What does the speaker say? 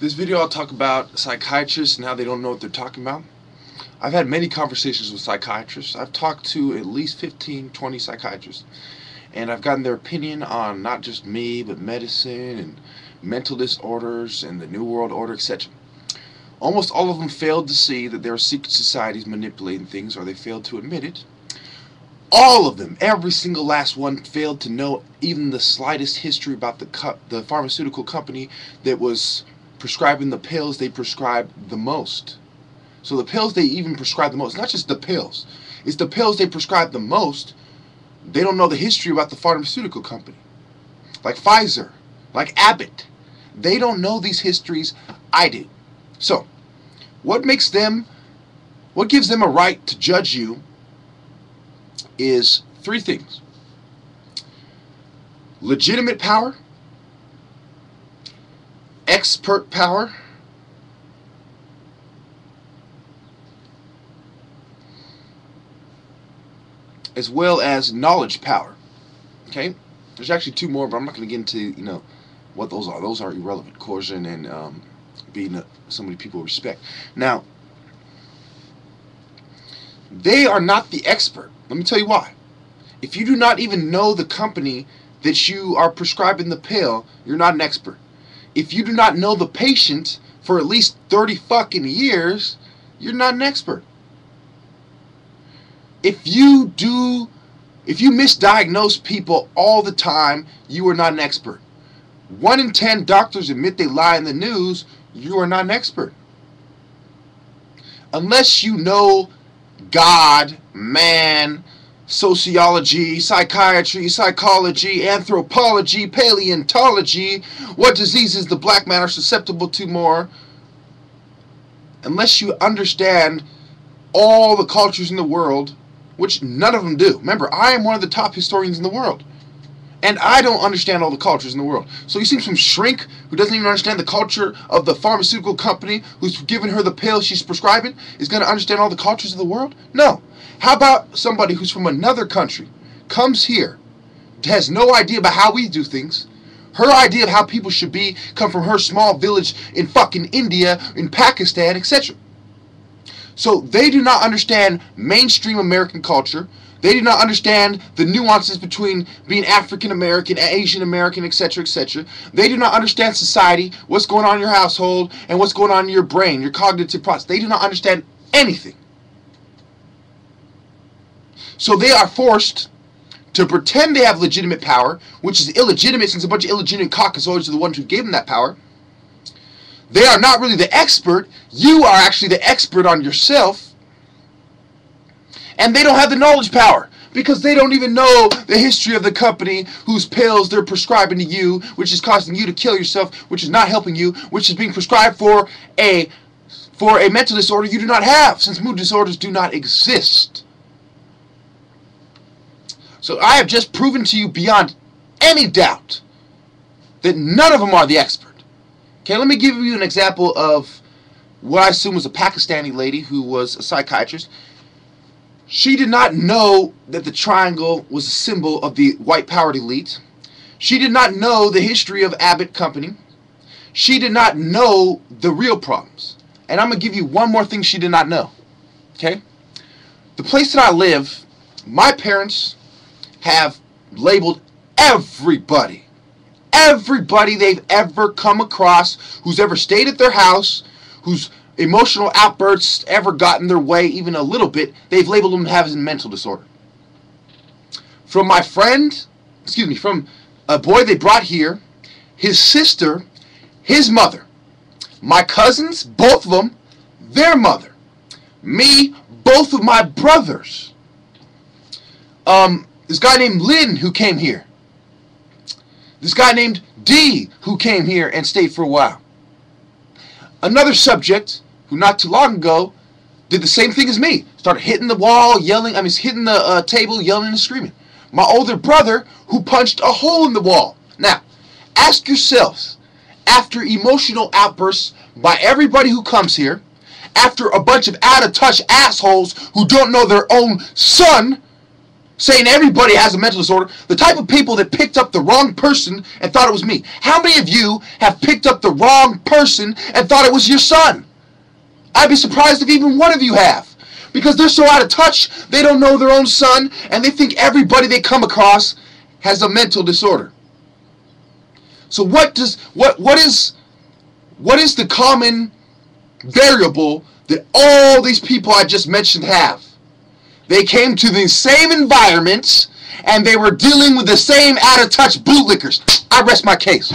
This video I'll talk about psychiatrists and how they don't know what they're talking about. I've had many conversations with psychiatrists. I've talked to at least 15, 20 psychiatrists. And I've gotten their opinion on not just me, but medicine and mental disorders and the New World Order, etc. Almost all of them failed to see that there are secret societies manipulating things, or they failed to admit it. All of them, every single last one, failed to know even the slightest history about the pharmaceutical company that was prescribing the pills they prescribed the most. So the pills they even prescribe the most, not just the pills, it's the pills they prescribe the most. They don't know the history about the pharmaceutical company. Like Pfizer, like Abbott. They don't know these histories. I do. So, what gives them a right to judge you is three things: legitimate power, expert power, as well as knowledge power. Okay? There's actually two more, but I'm not going to get into, what those are. Those are irrelevant. Coercion and being somebody people respect. Now, they are not the expert. Let me tell you why. If you do not even know the company that you are prescribing the pill, you're not an expert. If you do not know the patient for at least 30 fucking years, you're not an expert. If you misdiagnose people all the time, you are not an expert. 1 in 10 doctors admit they lie in the news, you are not an expert. Unless you know God, man, sociology, psychiatry, psychology, anthropology, paleontology, what diseases the black man are susceptible to more. Unless you understand all the cultures in the world, which none of them do. Remember, I am one of the top historians in the world. And I don't understand all the cultures in the world. So you see some shrink who doesn't even understand the culture of the pharmaceutical company who's giving her the pill she's prescribing is going to understand all the cultures of the world? No. How about somebody who's from another country, comes here, has no idea about how we do things, her idea of how people should be come from her small village in fucking India, in Pakistan, etc. So they do not understand mainstream American culture. They do not understand the nuances between being African American, Asian American, etc., etc. They do not understand society, what's going on in your household, and what's going on in your brain, your cognitive process. They do not understand anything. So they are forced to pretend they have legitimate power, which is illegitimate since a bunch of illegitimate caucasoids are the ones who gave them that power. They are not really the expert. You are actually the expert on yourself. And they don't have the knowledge power because they don't even know the history of the company whose pills they're prescribing to you, which is causing you to kill yourself, which is not helping you, which is being prescribed for a mental disorder you do not have, since mood disorders do not exist. So I have just proven to you beyond any doubt that none of them are the expert. Okay, let me give you an example of what I assume was a Pakistani lady who was a psychiatrist. She did not know that the triangle was a symbol of the white-powered elite. She did not know the history of Abbott Company. She did not know the real problems. And I'm going to give you one more thing she did not know. Okay? The place that I live, my parents have labeled everybody they've ever come across, who's ever stayed at their house, whose emotional outbursts ever got in their way even a little bit, they've labeled them as a mental disorder. From a boy they brought here, his sister, his mother, my cousins, both of them, their mother, me, both of my brothers, this guy named Lynn who came here, this guy named D who came here and stayed for a while. Another subject who not too long ago did the same thing as me. Started hitting the wall, hitting the table, yelling and screaming. My older brother who punched a hole in the wall. Now, ask yourselves, after emotional outbursts by everybody who comes here, after a bunch of out-of-touch assholes who don't know their own son, saying everybody has a mental disorder, the type of people that picked up the wrong person and thought it was me. How many of you have picked up the wrong person and thought it was your son? I'd be surprised if even one of you have. Because they're so out of touch, they don't know their own son, and they think everybody they come across has a mental disorder. So what is the common variable that all these people I just mentioned have? They came to the same environments, and they were dealing with the same out-of-touch bootlickers. I rest my case.